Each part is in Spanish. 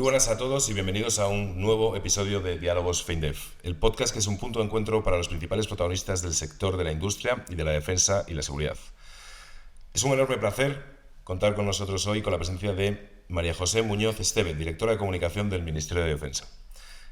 buenas a todos y bienvenidos a un nuevo episodio de Diálogos FeinDev, el podcast que es un punto de encuentro para los principales protagonistas del sector de la industria y de la defensa y la seguridad. Es un enorme placer contar con nosotros hoy con la presencia de María José Muñoz Esteve, directora de comunicación del Ministerio de Defensa.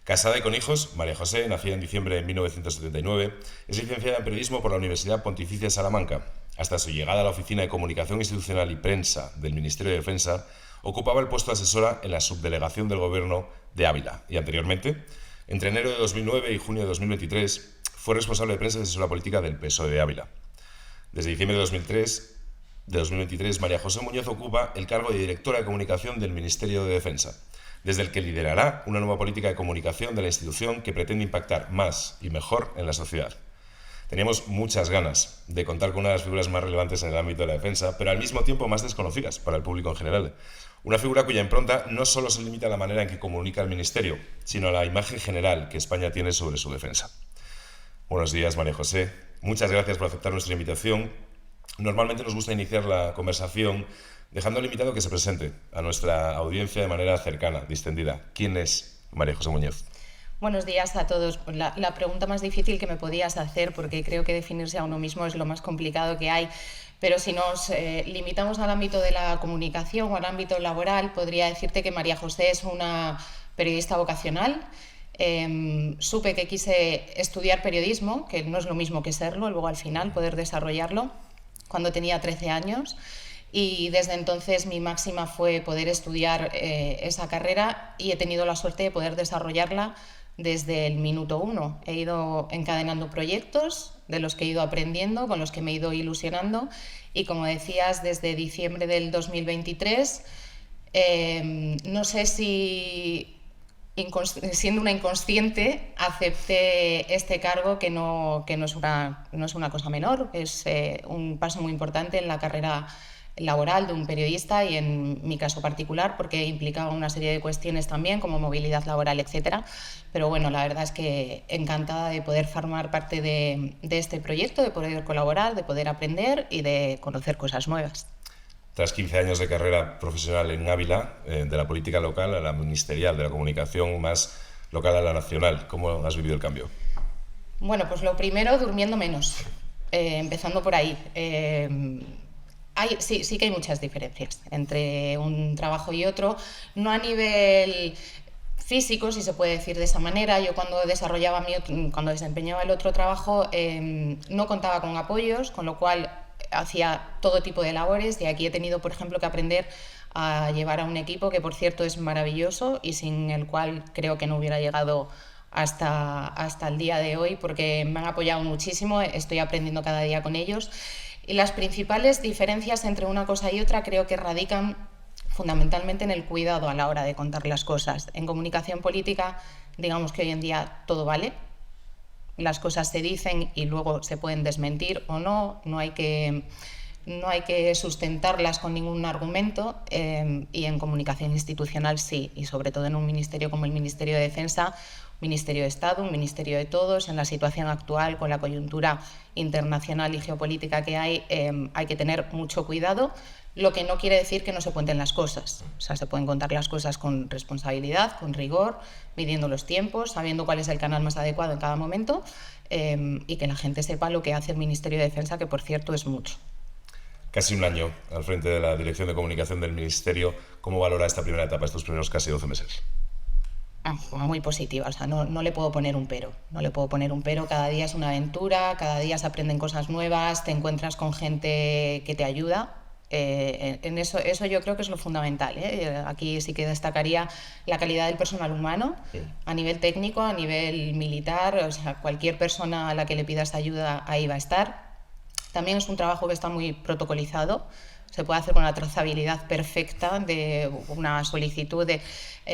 Casada y con hijos, María José, nacida en diciembre de 1979, es licenciada en periodismo por la Universidad Pontificia de Salamanca. Hasta su llegada a la Oficina de Comunicación Institucional y Prensa del Ministerio de Defensa, ocupaba el puesto de asesora en la subdelegación del Gobierno de Ávila y anteriormente, entre enero de 2009 y junio de 2023, fue responsable de prensa y asesora política del PSOE de Ávila. Desde diciembre de 2023, María José Muñoz ocupa el cargo de directora de comunicación del Ministerio de Defensa, desde el que liderará una nueva política de comunicación de la institución que pretende impactar más y mejor en la sociedad. Teníamos muchas ganas de contar con una de las figuras más relevantes en el ámbito de la defensa, pero al mismo tiempo más desconocidas para el público en general. Una figura cuya impronta no solo se limita a la manera en que comunica el Ministerio, sino a la imagen general que España tiene sobre su defensa. Buenos días, María José. Muchas gracias por aceptar nuestra invitación. Normalmente nos gusta iniciar la conversación dejando al invitado que se presente a nuestra audiencia de manera cercana, distendida. ¿Quién es María José Muñoz? Buenos días a todos. La pregunta más difícil que me podías hacer, porque creo que definirse a uno mismo es lo más complicado que hay, pero si nos limitamos al ámbito de la comunicación o al ámbito laboral, podría decirte que María José es una periodista vocacional. Supe que quise estudiar periodismo, que no es lo mismo que serlo, luego al final poder desarrollarlo, cuando tenía 13 años. Y desde entonces mi máxima fue poder estudiar esa carrera y he tenido la suerte de poder desarrollarla desde el minuto uno. He ido encadenando proyectos de los que he ido aprendiendo, con los que me he ido ilusionando y, como decías, desde diciembre del 2023, no sé si siendo una inconsciente acepté este cargo que no es una cosa menor, es un paso muy importante en la carrera laboral de un periodista y en mi caso particular porque implicaba una serie de cuestiones también como movilidad laboral, etcétera. Pero bueno, la verdad es que encantada de poder formar parte de este proyecto, de poder colaborar, de poder aprender y de conocer cosas nuevas. Tras 15 años de carrera profesional en Ávila, de la política local a la ministerial, de la comunicación más local a la nacional, ¿cómo has vivido el cambio? Bueno, pues lo primero, durmiendo menos, empezando por ahí. Sí que hay muchas diferencias entre un trabajo y otro, no a nivel físico, si se puede decir de esa manera. Yo cuando desempeñaba el otro trabajo no contaba con apoyos, con lo cual hacía todo tipo de labores y aquí he tenido, por ejemplo, que aprender a llevar a un equipo que, por cierto, es maravilloso y sin el cual creo que no hubiera llegado hasta el día de hoy, porque me han apoyado muchísimo, estoy aprendiendo cada día con ellos. Y las principales diferencias entre una cosa y otra creo que radican fundamentalmente en el cuidado a la hora de contar las cosas. En comunicación política, digamos que hoy en día todo vale. Las cosas se dicen y luego se pueden desmentir o no. No hay que sustentarlas con ningún argumento. Y en comunicación institucional sí, y sobre todo en un ministerio como el Ministerio de Defensa, Ministerio de Estado, un ministerio de todos. En la situación actual, con la coyuntura internacional y geopolítica que hay que tener mucho cuidado, lo que no quiere decir que no se cuenten las cosas. O sea, se pueden contar las cosas con responsabilidad, con rigor, midiendo los tiempos, sabiendo cuál es el canal más adecuado en cada momento y que la gente sepa lo que hace el Ministerio de Defensa, que por cierto es mucho. Casi un año al frente de la Dirección de Comunicación del Ministerio. ¿Cómo valora esta primera etapa, estos primeros casi 12 meses? Muy positiva, o sea, no le puedo poner un pero, cada día es una aventura, cada día se aprenden cosas nuevas, te encuentras con gente que te ayuda. En eso yo creo que es lo fundamental, ¿eh? Aquí sí que destacaría la calidad del personal humano, sí. A nivel técnico, a nivel militar, o sea, cualquier persona a la que le pidas ayuda ahí va a estar. También es un trabajo que está muy protocolizado. Se puede hacer una trazabilidad perfecta de una solicitud.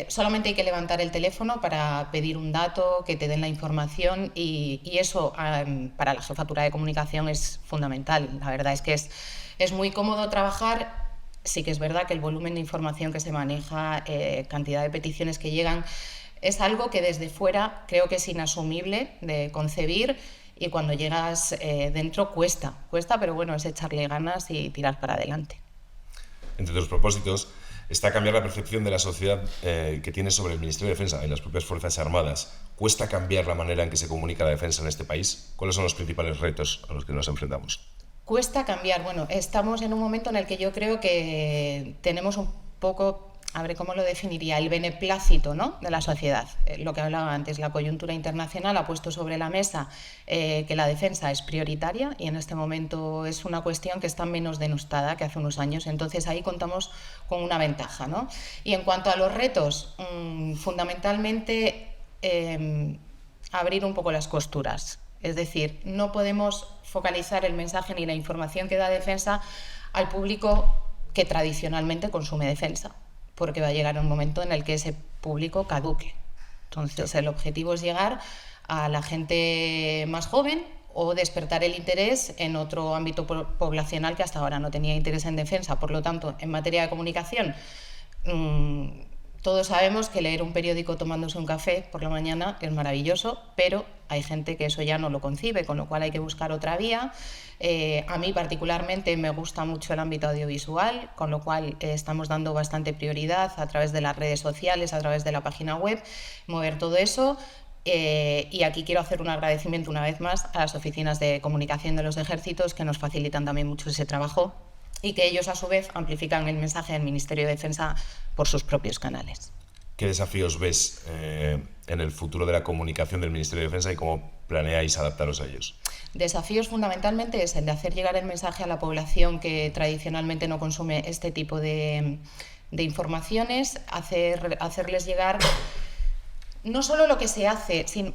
Solamente hay que levantar el teléfono para pedir un dato, que te den la información y eso para la jefatura de comunicación es fundamental. La verdad es que es muy cómodo trabajar. Sí que es verdad que el volumen de información que se maneja, cantidad de peticiones que llegan, es algo que desde fuera creo que es inasumible de concebir. Y cuando llegas dentro cuesta, pero bueno, es echarle ganas y tirar para adelante. Entre tus propósitos está cambiar la percepción de la sociedad que tiene sobre el Ministerio de Defensa y las propias Fuerzas Armadas. ¿Cuesta cambiar la manera en que se comunica la defensa en este país? ¿Cuáles son los principales retos a los que nos enfrentamos? Cuesta cambiar. Bueno, estamos en un momento en el que yo creo que tenemos un poco, a ver cómo lo definiría, el beneplácito, ¿no?, de la sociedad. Lo que hablaba antes, la coyuntura internacional ha puesto sobre la mesa que la defensa es prioritaria y en este momento es una cuestión que está menos denostada que hace unos años. Entonces ahí contamos con una ventaja, ¿no? Y en cuanto a los retos, fundamentalmente abrir un poco las costuras. Es decir, no podemos focalizar el mensaje ni la información que da defensa al público que tradicionalmente consume defensa, porque va a llegar un momento en el que ese público caduque. Entonces, el objetivo es llegar a la gente más joven o despertar el interés en otro ámbito poblacional que hasta ahora no tenía interés en defensa. Por lo tanto, en materia de comunicación, todos sabemos que leer un periódico tomándose un café por la mañana es maravilloso, pero hay gente que eso ya no lo concibe, con lo cual hay que buscar otra vía. A mí particularmente me gusta mucho el ámbito audiovisual, con lo cual estamos dando bastante prioridad a través de las redes sociales, a través de la página web, mover todo eso. Y aquí quiero hacer un agradecimiento una vez más a las oficinas de comunicación de los ejércitos, que nos facilitan también mucho ese trabajo y que ellos a su vez amplifican el mensaje del Ministerio de Defensa por sus propios canales. ¿Qué desafíos ves en el futuro de la comunicación del Ministerio de Defensa y cómo planeáis adaptaros a ellos? Desafíos fundamentalmente es el de hacer llegar el mensaje a la población que tradicionalmente no consume este tipo de informaciones, hacerles llegar no solo lo que se hace, sino,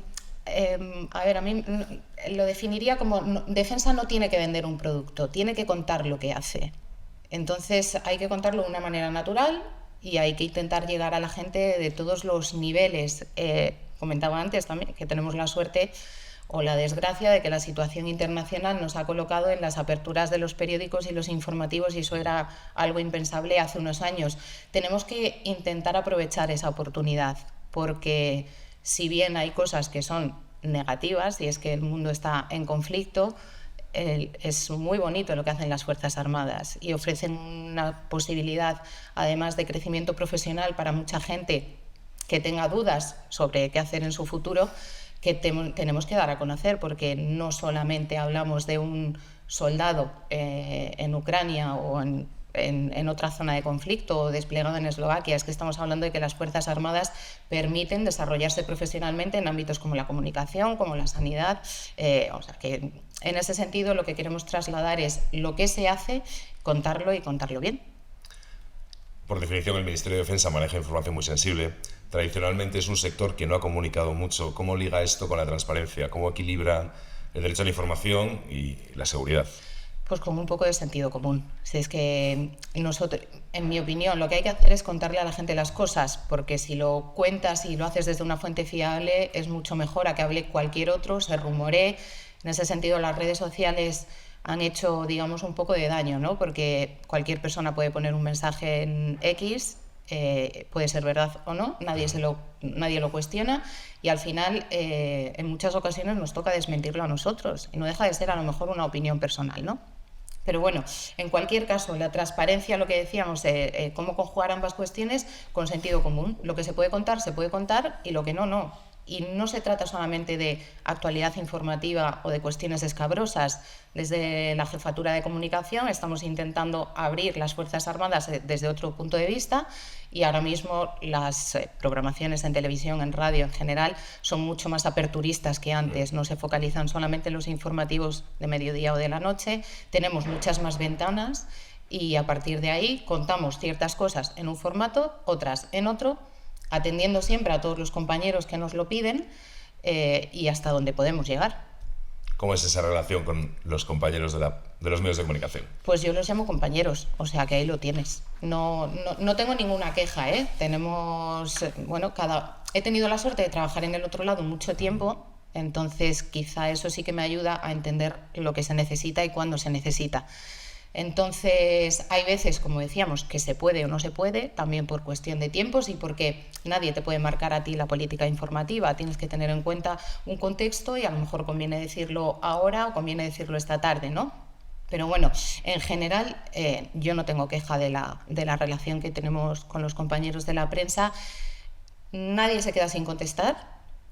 a mí lo definiría como defensa no tiene que vender un producto, tiene que contar lo que hace. Entonces hay que contarlo de una manera natural y hay que intentar llegar a la gente de todos los niveles. Comentaba antes también que tenemos la suerte o la desgracia de que la situación internacional nos ha colocado en las aperturas de los periódicos y los informativos, y eso era algo impensable hace unos años. Tenemos que intentar aprovechar esa oportunidad, porque si bien hay cosas que son negativas, y es que el mundo está en conflicto, es muy bonito lo que hacen las Fuerzas Armadas y ofrecen una posibilidad, además de crecimiento profesional para mucha gente que tenga dudas sobre qué hacer en su futuro, que tenemos que dar a conocer, porque no solamente hablamos de un soldado en Ucrania o en otra zona de conflicto o desplegado en Eslovaquia, es que estamos hablando de que las Fuerzas Armadas permiten desarrollarse profesionalmente en ámbitos como la comunicación, como la sanidad. O sea que en ese sentido lo que queremos trasladar es lo que se hace, contarlo y contarlo bien. Por definición, el Ministerio de Defensa maneja información muy sensible. Tradicionalmente es un sector que no ha comunicado mucho. ¿Cómo liga esto con la transparencia? ¿Cómo equilibra el derecho a la información y la seguridad? Pues con un poco de sentido común. Si es que nosotros, en mi opinión, lo que hay que hacer es contarle a la gente las cosas, porque si lo cuentas y lo haces desde una fuente fiable es mucho mejor a que hable cualquier otro, se rumoree. En ese sentido, las redes sociales han hecho, digamos, un poco de daño, ¿no? Porque cualquier persona puede poner un mensaje en X, puede ser verdad o no, nadie lo cuestiona, y al final en muchas ocasiones nos toca desmentirlo a nosotros, y no deja de ser a lo mejor una opinión personal, ¿no? Pero bueno, en cualquier caso, la transparencia, lo que decíamos, cómo conjugar ambas cuestiones con sentido común. Lo que se puede contar, y lo que no, no. Y no se trata solamente de actualidad informativa o de cuestiones escabrosas. Desde la Jefatura de Comunicación estamos intentando abrir las Fuerzas Armadas desde otro punto de vista, y ahora mismo las programaciones en televisión, en radio en general, son mucho más aperturistas que antes. No se focalizan solamente en los informativos de mediodía o de la noche. Tenemos muchas más ventanas y a partir de ahí contamos ciertas cosas en un formato, otras en otro, atendiendo siempre a todos los compañeros que nos lo piden y hasta donde podemos llegar. ¿Cómo es esa relación con los compañeros de los medios de comunicación? Pues yo los llamo compañeros, o sea que ahí lo tienes. No tengo ninguna queja, ¿eh? He tenido la suerte de trabajar en el otro lado mucho tiempo, entonces quizá eso sí que me ayuda a entender lo que se necesita y cuándo se necesita. Entonces hay veces, como decíamos, que se puede o no se puede, también por cuestión de tiempos y porque nadie te puede marcar a ti la política informativa. Tienes que tener en cuenta un contexto y a lo mejor conviene decirlo ahora o conviene decirlo esta tarde, ¿no? Pero bueno, en general yo no tengo queja de la relación que tenemos con los compañeros de la prensa. Nadie se queda sin contestar,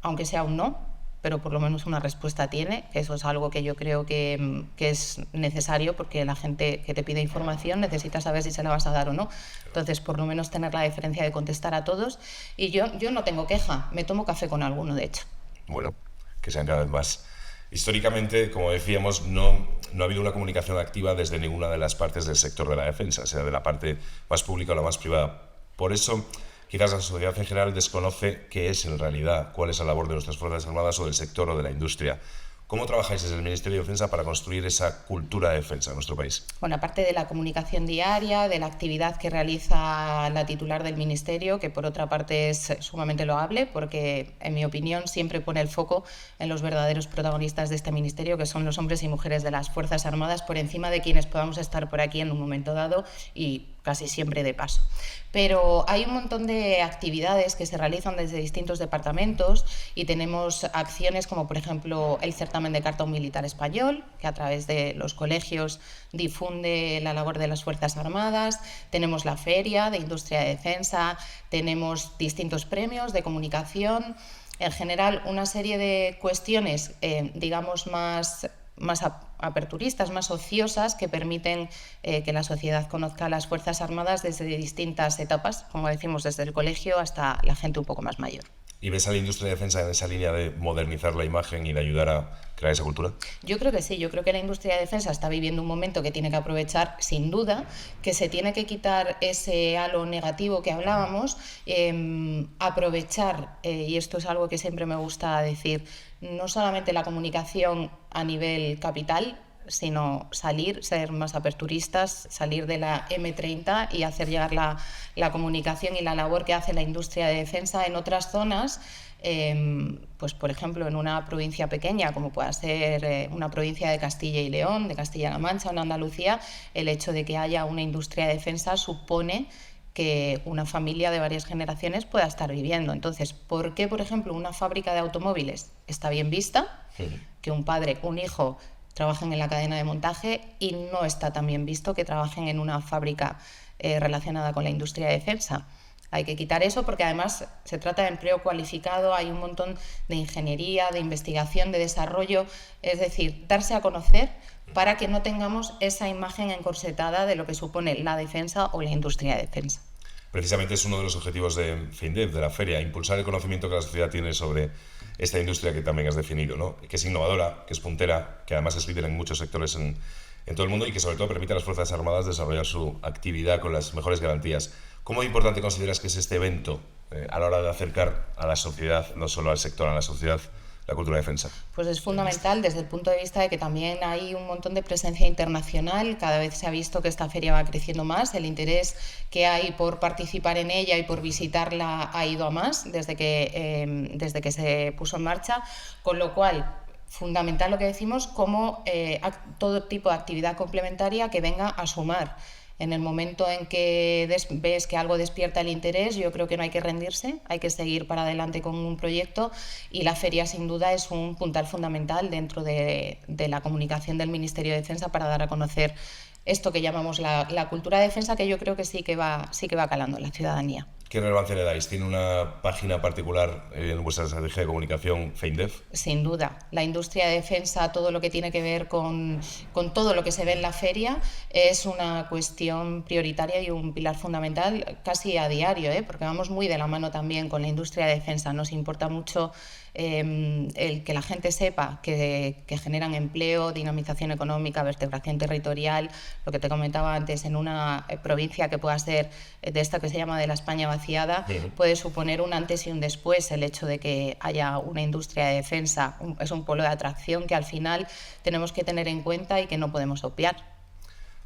aunque sea un no, pero por lo menos una respuesta tiene, que eso es algo que yo creo que es necesario, porque la gente que te pide información necesita saber si se la vas a dar o no. Entonces, por lo menos tener la deferencia de contestar a todos. Y yo no tengo queja, me tomo café con alguno, de hecho. Bueno, que sean cada vez más. Históricamente, como decíamos, no ha habido una comunicación activa desde ninguna de las partes del sector de la defensa, sea de la parte más pública o la más privada. Por eso, quizás la sociedad en general desconoce qué es en realidad, cuál es la labor de nuestras Fuerzas Armadas o del sector o de la industria. ¿Cómo trabajáis desde el Ministerio de Defensa para construir esa cultura de defensa en nuestro país? Bueno, aparte de la comunicación diaria, de la actividad que realiza la titular del Ministerio, que por otra parte es sumamente loable, porque en mi opinión siempre pone el foco en los verdaderos protagonistas de este Ministerio, que son los hombres y mujeres de las Fuerzas Armadas, por encima de quienes podamos estar por aquí en un momento dado y casi siempre de paso. Pero hay un montón de actividades que se realizan desde distintos departamentos y tenemos acciones como, por ejemplo, el certamen de carta a un militar español, que a través de los colegios difunde la labor de las Fuerzas Armadas. Tenemos la Feria de Industria de Defensa, tenemos distintos premios de comunicación. En general, una serie de cuestiones, digamos, más aperturistas, más ociosas, que permiten que la sociedad conozca a las Fuerzas Armadas desde distintas etapas, como decimos, desde el colegio hasta la gente un poco más mayor. ¿Y ves a la industria de defensa en esa línea de modernizar la imagen y de ayudar a crear esa cultura? Yo creo que sí, yo creo que la industria de defensa está viviendo un momento que tiene que aprovechar, sin duda, que se tiene que quitar ese halo negativo que hablábamos, aprovechar, y esto es algo que siempre me gusta decir, no solamente la comunicación a nivel capital, sino salir, ser más aperturistas, salir de la M30 y hacer llegar la comunicación y la labor que hace la industria de defensa en otras zonas, pues por ejemplo en una provincia pequeña como pueda ser una provincia de Castilla y León, de Castilla-La Mancha o en Andalucía. El hecho de que haya una industria de defensa supone que una familia de varias generaciones pueda estar viviendo. Entonces, ¿por qué, por ejemplo, una fábrica de automóviles está bien vista? Que un padre, un hijo trabajen en la cadena de montaje, y no está tan bien visto que trabajen en una fábrica relacionada con la industria de defensa. Hay que quitar eso, porque además se trata de empleo cualificado, hay un montón de ingeniería, de investigación, de desarrollo, es decir, darse a conocer para que no tengamos esa imagen encorsetada de lo que supone la defensa o la industria de defensa. Precisamente es uno de los objetivos de FINDEF, de la feria, impulsar el conocimiento que la sociedad tiene sobre esta industria que también has definido, ¿no? Que es innovadora, que es puntera, que además es líder en muchos sectores en todo el mundo y que sobre todo permite a las Fuerzas Armadas desarrollar su actividad con las mejores garantías. ¿Cómo importante consideras que es este evento a la hora de acercar a la sociedad, no solo al sector, a la sociedad, la cultura de defensa? Pues es fundamental desde el punto de vista de que también hay un montón de presencia internacional. Cada vez se ha visto que esta feria va creciendo más, el interés que hay por participar en ella y por visitarla ha ido a más desde que se puso en marcha, con lo cual fundamental lo que decimos, como todo tipo de actividad complementaria que venga a sumar. En el momento en que ves que algo despierta el interés, yo creo que no hay que rendirse, hay que seguir para adelante con un proyecto, y la feria sin duda es un puntal fundamental dentro de la comunicación del Ministerio de Defensa para dar a conocer esto que llamamos la cultura de defensa, que yo creo que sí que va calando en la ciudadanía. ¿Qué relevancia le dais? ¿Tiene una página particular en vuestra estrategia de comunicación, FINDEF? Sin duda. La industria de defensa, todo lo que tiene que ver con todo lo que se ve en la feria, es una cuestión prioritaria y un pilar fundamental casi a diario, porque vamos muy de la mano también con la industria de defensa. Nos importa mucho el que la gente sepa que generan empleo, dinamización económica, vertebración territorial, lo que te comentaba antes, en una provincia que pueda ser de esta que se llama de la España vaciada, puede suponer un antes y un después el hecho de que haya una industria de defensa. Es un polo de atracción que al final tenemos que tener en cuenta y que no podemos obviar.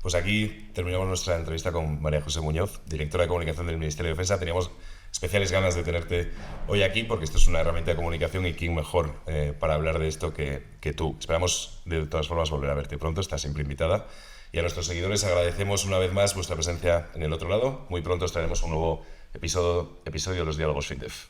Pues aquí terminamos nuestra entrevista con María José Muñoz, directora de comunicación del Ministerio de Defensa. Teníamos especiales ganas de tenerte hoy aquí porque esto es una herramienta de comunicación y quién mejor para hablar de esto que tú. Esperamos de todas formas volver a verte pronto, estás siempre invitada. Y a nuestros seguidores agradecemos una vez más vuestra presencia en el otro lado. Muy pronto os traeremos un nuevo episodio de los Diálogos FINDEF.